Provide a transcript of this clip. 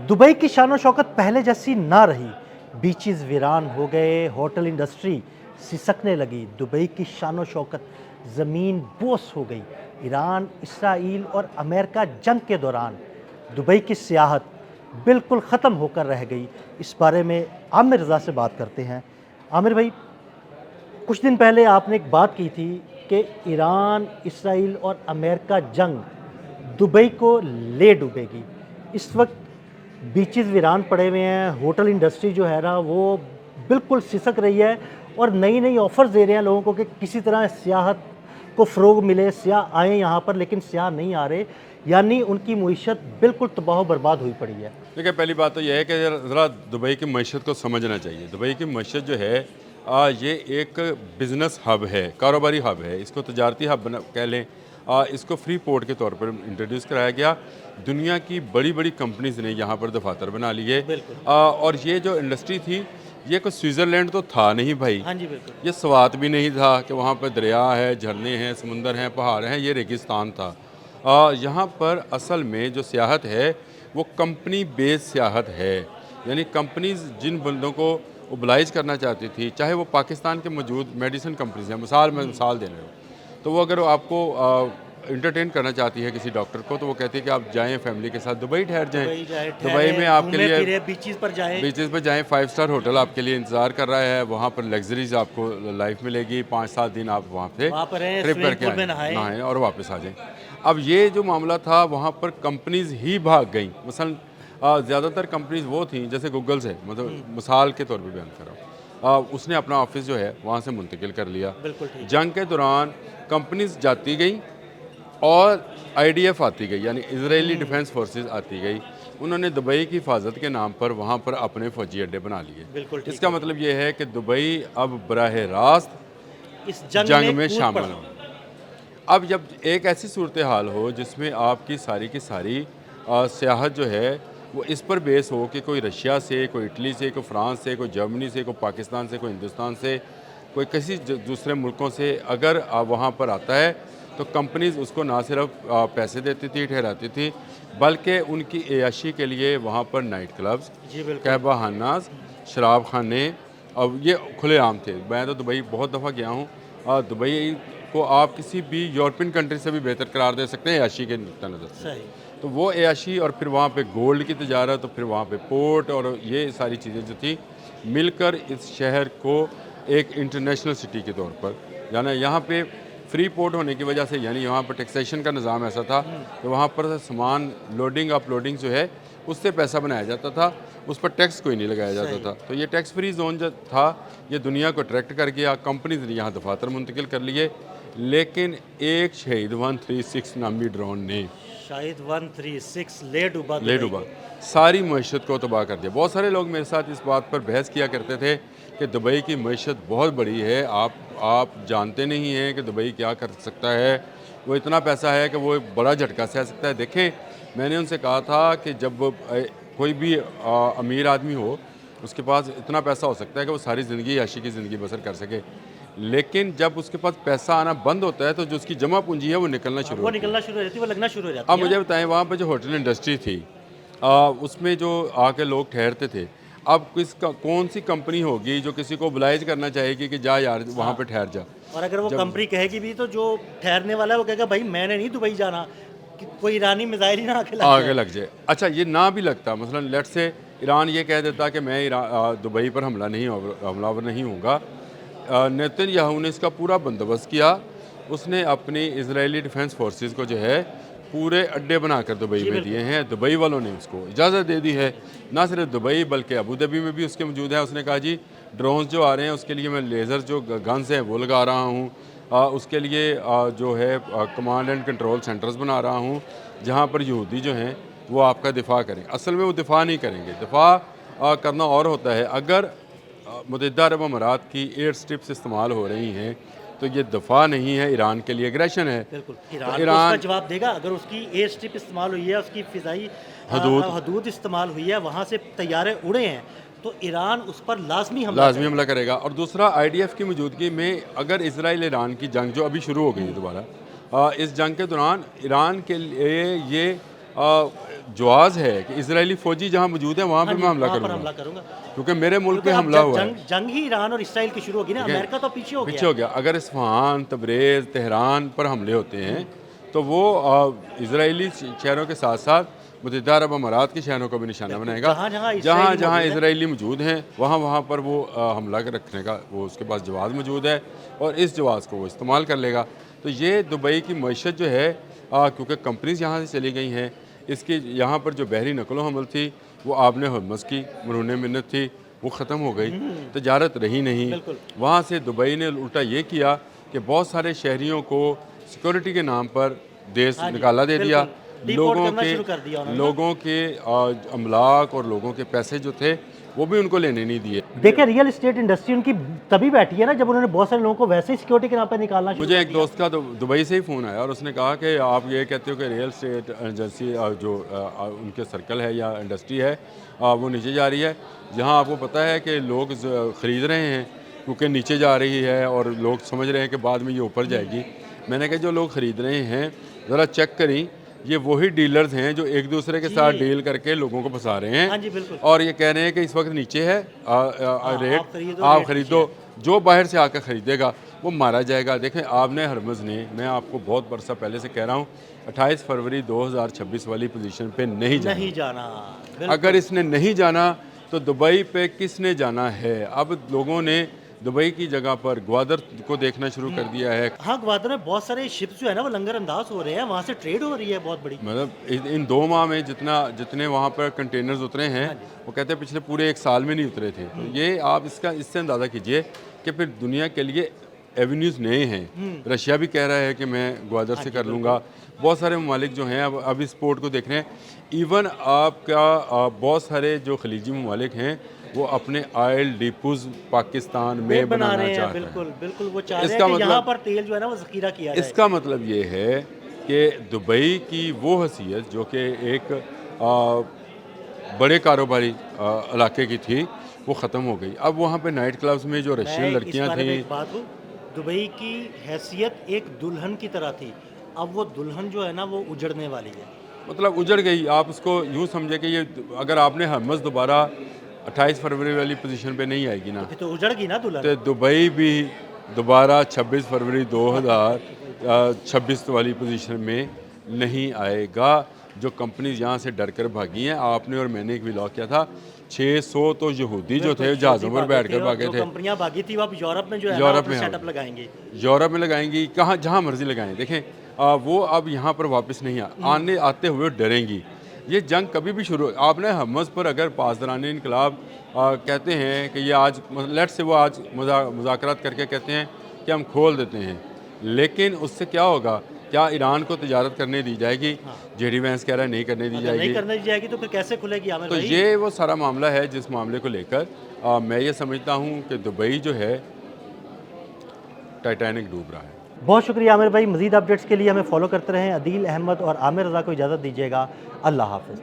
Dubai की शान शौकत पहले जैसी ना रही। बीचेस वीरान हो गए, होटल इंडस्ट्री सिसकने लगी। दुबई की शान शौकत ज़मीन बोस हो गई। ईरान, इसराइल और अमेरिका जंग के दौरान दुबई की सियाहत बिल्कुल ख़त्म होकर रह गई। इस बारे में आमिर रज़ा से बात करते हैं। आमिर भाई, कुछ दिन पहले आपने एक बात की थी कि ईरान, इसराइल और अमेरिका जंग दुबई को ले डूबेगी। इस वक्त बीचेस वीरान पड़े हुए हैं, होटल इंडस्ट्री जो है ना वो बिल्कुल सिसक रही है और नई नई ऑफ़र्स दे रहे हैं लोगों को कि किसी तरह सियाहत को फ़रोग़ मिले, सियाह आएँ यहाँ पर, लेकिन सियाह नहीं आ रहे, यानी उनकी मईशत बिल्कुल तबाह बर्बाद हुई पड़ी है। देखिए, पहली बात तो यह है कि ज़रा दुबई की मईशत को समझना चाहिए। दुबई की मईशत जो है ये एक बिज़नेस हब है, कारोबारी हब है, इसको तजारती हब बना कह लें। इसको फ्री पोर्ट के तौर पर इंट्रोड्यूस कराया गया। दुनिया की बड़ी बड़ी कंपनीज़ ने यहाँ पर दफातर बना लिए। और ये जो इंडस्ट्री थी, ये कोई स्विट्ज़रलैंड तो था नहीं भाई। हाँ जी, बिल्कुल। ये स्वात भी नहीं था कि वहाँ पर दरिया है, झरने हैं, समुंदर हैं, पहाड़ हैं। ये रेगिस्तान था। यहाँ पर असल में जो सियाहत है वो कंपनी बेस्ड सियाहत है। यानी कंपनीज जिन बंदों को ओबलाइज करना चाहती थी, चाहे वो पाकिस्तान के मौजूद मेडिसिन कंपनीज हैं, मिसाल दे रहे हो, तो वो अगर आपको इंटरटेन करना चाहती है किसी डॉक्टर को, तो वो कहती है कि आप जाएं फैमिली के साथ दुबई ठहर जाएं। दुबई में आपके लिए बीचेस पर जाएं। बीचेस पर जाएं, 5 स्टार होटल आपके लिए इंतज़ार कर रहा है। वहाँ पर लग्जरीज आपको लाइफ मिलेगी। 5-7 दिन आप वहाँ पे ट्रिप करके नहाएं और वापस आ जाएं। अब ये जो मामला था, वहाँ पर कंपनीज ही भाग गई। मसलन ज़्यादातर कंपनीज वो थी, जैसे गूगल से, मतलब मिसाल के तौर पर बयान कर रहा हूँ, उसने अपना ऑफिस जो है वहाँ से मुंतकिल कर लिया। जंग के दौरान कंपनीज जाती गई और IDF आती गई, यानी इजरायली डिफेंस फोर्सेस आती गई। उन्होंने दुबई की हिफाजत के नाम पर वहाँ पर अपने फौजी अड्डे बना लिए। इसका मतलब ये है कि दुबई अब बराह रास्त इस जंग में शामिल हो। अब जब एक ऐसी सूरत हाल हो जिसमें आपकी सारी की सारी सियाहत जो है वो इस पर बेस हो कि कोई रशिया से, कोई इटली से, कोई फ्रांस से, कोई जर्मनी से, कोई पाकिस्तान से, कोई हिंदुस्तान से, कोई किसी दूसरे मुल्कों से अगर वहाँ पर आता है, तो कंपनीज उसको ना सिर्फ पैसे देती थी, ठहराती थी, बल्कि उनकी एयाशी के लिए वहाँ पर नाइट क्लब्स, कहवा खानास, शराब खाने, अब ये खुले आम थे। मैं तो दुबई बहुत दफ़ा गया हूँ। दुबई को आप किसी भी यूरोपियन कंट्री से भी बेहतर करार दे सकते हैं एयाशी के नुक्ता नज़र से। तो वो एयाशी, और फिर वहाँ पे गोल्ड की तजारत, तो फिर वहाँ पे पोर्ट, और ये सारी चीज़ें जो थी मिलकर इस शहर को एक इंटरनेशनल सिटी के तौर पर, यानी यहाँ पे फ्री पोर्ट होने की वजह से, यानी यहाँ पर टैक्सेशन का निज़ाम ऐसा था कि वहाँ पर सामान लोडिंग अपलोडिंग जो है उससे पैसा बनाया जाता था, उस पर टैक्स कोई नहीं लगाया जाता था। तो ये टैक्स फ्री जोन जो था, ये दुनिया को अट्रैक्ट कर गया। कंपनीज ने यहाँ दफातर मुंतकिल कर लिए, लेकिन एक शहीद 136 नामी ड्रोन ने शायद 136 ले डूबा सारी मईशत को तबाह कर दिया। बहुत सारे लोग मेरे साथ इस बात पर बहस किया करते थे कि दुबई की मईशत बहुत बड़ी है, आप जानते नहीं हैं कि दुबई क्या कर सकता है, वो इतना पैसा है कि वो एक बड़ा झटका सह सकता है। देखें, मैंने उनसे कहा था कि जब कोई भी अमीर आदमी हो, उसके पास इतना पैसा हो सकता है कि वो सारी ज़िंदगी याशी की ज़िंदगी बसर कर सके, लेकिन जब उसके पास पैसा आना बंद होता है तो जो उसकी जमा पूंजी है वो निकलना शुरू हो जाती है, वो लगना शुरू हो जाती है। अब मुझे बताएं, वहाँ पर जो होटल इंडस्ट्री थी, उसमें जो आके लोग ठहरते थे, अब कौन सी कंपनी होगी जो किसी को ओबलाइज करना चाहेगी कि जा यार वहाँ पे ठहर जा। और अगर वो कंपनी कहेगी भी, तो जो ठहरने वाला है वो कहेगा भाई मैंने नहीं दुबई जाना, कि कोई ईरानी मिसाइल ही ना आगे लग जाए। अच्छा, ये ना भी लगता, मसलन लेट से ईरान ये कह देता कि मैं दुबई पर हमलावर नहीं होगा, नेतन्याहू ने इसका पूरा बंदोबस्त किया। उसने अपनी इजरायली डिफेंस फोर्सेस को जो है पूरे अड्डे बनाकर दुबई में दिए हैं। दुबई वालों ने उसको इजाज़त दे दी है। ना सिर्फ दुबई बल्कि अबू धाबी में भी उसके मौजूद है। उसने कहा जी ड्रोन्स जो आ रहे हैं उसके लिए मैं लेज़र जो गन्स हैं वो लगा रहा हूँ, उसके लिए जो है कमांड एंड कंट्रोल सेंटर्स बना रहा हूँ, जहाँ पर यहूदी जो हैं वो आपका दिफा करें। असल में वो दिफा नहीं करेंगे, दिफा करना और होता है। अगर मुत्तहिदा अरब अमारात की एयर स्ट्रिप्स इस्तेमाल हो रही हैं तो ये दफ़ा नहीं है, ईरान के लिए एग्रेशन है। बिल्कुल, ईरान उसका जवाब देगा। अगर उसकी एयर स्ट्रिप इस्तेमाल हुई है, उसकी फ़िज़ाई हदूद इस्तेमाल हुई है, वहाँ से तैयारे उड़े हैं, तो ईरान उस पर लाजमी हमला करेगा। और दूसरा, IDF की मौजूदगी में अगर इसराइल ईरान की जंग जो अभी शुरू हो गई है दोबारा, इस जंग के दौरान ईरान के लिए ये जवाज़ है कि इजरायली फ़ौजी जहाँ मौजूद है वहाँ पे मैं हमला वहाँ पर करूँगा, हमला करूंगा क्योंकि मेरे मुल्क पे क्योंकि अब हमला हुआ है। जंग ही ईरान और इसराइल की शुरू होगी ना, ठीक है? अमेरिका तो पीछे हो पीछे गया हो गया। अगर इस्फ़हान, तब्रेज़, तेहरान पर हमले होते हैं तो वो इजरायली शहरों के साथ साथ मुत्तहिदा अरब अमारात के शहरों को भी निशाना बनाएगा। जहाँ जहाँ इसराइली जहाँ मौजूद है। इजरायली मौजूद हैं वहाँ वहाँ पर वो हमला कर रखने का वो उसके पास जवाज़ मौजूद है और इस जवाज़ को वो इस्तेमाल कर लेगा। तो ये दुबई की मईशत जो है, क्योंकि कंपनीज यहाँ से चली गई हैं, इसकी यहाँ पर जो बहरी नकलो हमल थी वो आपने हरमज़ की मरून मिन्नत थी, वो ख़त्म हो गई, तजारत रही नहीं। बिल्कुल। वहाँ से दुबई ने उल्टा ये किया कि बहुत सारे शहरियों को सिक्योरिटी के नाम पर देश हाँ जी, निकाला दे दिया। बिल्कुल। डिपोर्ट करना शुरू कर दिया उन्होंने ना। लोगों के अमलाक और लोगों के पैसे जो थे वो भी उनको लेने नहीं दिए। देखिए रियल एस्टेट इंडस्ट्री उनकी तभी बैठी है ना जब उन्होंने बहुत सारे लोगों को वैसे ही सिक्योरिटी के नाम पर निकालना शुरू मुझे कर एक दिया। दोस्त का तो दुबई से ही फ़ोन आया और उसने कहा कि आप ये कहते हो कि रियल एस्टेट एजेंसी जो उनके सर्कल है या इंडस्ट्री है वो नीचे जा रही है, जहां आपको पता है कि लोग ख़रीद रहे हैं क्योंकि नीचे जा रही है और लोग समझ रहे हैं कि बाद में ये ऊपर जाएगी। मैंने कहा जो लोग ख़रीद रहे हैं ज़रा चेक करें, ये वही डीलर्स हैं जो एक दूसरे के साथ डील करके लोगों को फंसा रहे हैं। हाँ जी, बिल्कुल। और ये कह रहे हैं कि इस वक्त नीचे है रेट, आप रेट ख़रीदो, जो बाहर से आकर ख़रीदेगा वो मारा जाएगा। देखें आपने हरमज़ ने, मैं आपको बहुत बरसा पहले से कह रहा हूँ, 28 फरवरी 2026 वाली पोजीशन पे नहीं जाना। नहीं जाना। अगर इसने नहीं जाना तो दुबई पे किसने जाना है? अब लोगों ने दुबई की जगह पर ग्वादर को देखना शुरू कर दिया है। हाँ, ग्वादर में बहुत सारे शिप्स जो है ना वो लंगर अंदाज हो रहे हैं, वहाँ से ट्रेड हो रही है बहुत बड़ी। मतलब इन 2 माह में जितने वहाँ पर कंटेनर्स उतरे हैं वो कहते हैं पिछले पूरे 1 साल में नहीं उतरे थे। तो ये आप इससे अंदाज़ा कीजिए कि फिर दुनिया के लिए एवेन्यूज़ नए हैं। रशिया भी कह रहा है कि मैं ग्वादर से कर लूँगा। बहुत सारे ममालिक जो हैं अब इस पोर्ट को देख रहे हैं। इवन आपका बहुत सारे जो खलीजी ममालिक हैं वो अपने ऑयल डिपोज पाकिस्तान में बना बनाना रहे चाह हैं, रहे हैं। बिल्कुल बिल्कुल। वो चाह रहे इसका हैं कि यहाँ मतलब पर तेल जो है ना वो ज़ख़ीरा किया जाए। इसका मतलब ये है कि दुबई की वो हैसियत जो कि एक बड़े कारोबारी इलाके की थी वो ख़त्म हो गई। अब वहाँ पे नाइट क्लब्स में जो रशियन लड़कियाँ थीं, एक बात हो, दुबई की हैसियत एक दुल्हन की तरह थी, अब वो दुल्हन जो है ना वो उजड़ने वाली है। मतलब उजड़ गई। आप उसको यूँ समझे कि ये अगर आपने हरमज़ दोबारा 28 फरवरी वाली पोजीशन पे नहीं आएगी ना, फिर तो उजड़ गई ना दुल्हन। तो दुबई भी दोबारा 26 फरवरी 2026 वाली पोजीशन में नहीं आएगा। जो कंपनीज यहाँ से डर कर भागी हैं, आपने और मैंने एक व्लॉग किया था, 600 तो यहूदी जो थे जहाज़ों पर बैठ कर भागे थे। कंपनियां भागी थी वो अब यूरोप में जो है यूरोप ना में सेटअप लगाएंगे। यूरोप में लगाएंगी, कहाँ जहाँ मर्जी लगाएं। देखें वो अब यहाँ पर वापस नहीं आते हुए डरेंगी। ये जंग कभी भी शुरू, आपने हरमज़ पर अगर पासदारान इनकलाब कहते हैं कि ये आज लेट से वो आज मुज़ाकरात करके कहते हैं कि हम खोल देते हैं, लेकिन उससे क्या होगा? क्या ईरान को तजारत करने दी जाएगी? जेडी वैंस कह रहा है नहीं करने दी जाएगी। नहीं करने दी जाएगी तो फिर कैसे खुलेगी आमिर तो भाई? ये वो सारा मामला है जिस मामले को लेकर मैं ये समझता हूँ कि दुबई जो है टाइटैनिक डूब रहा है। बहुत शुक्रिया आमिर भाई। मज़ीद अपडेट्स के लिए हमें फॉलो करते रहें। अदील अहमद और आमिर रज़ा को इजाज़त दीजिएगा। अल्लाह हाफ़िज़।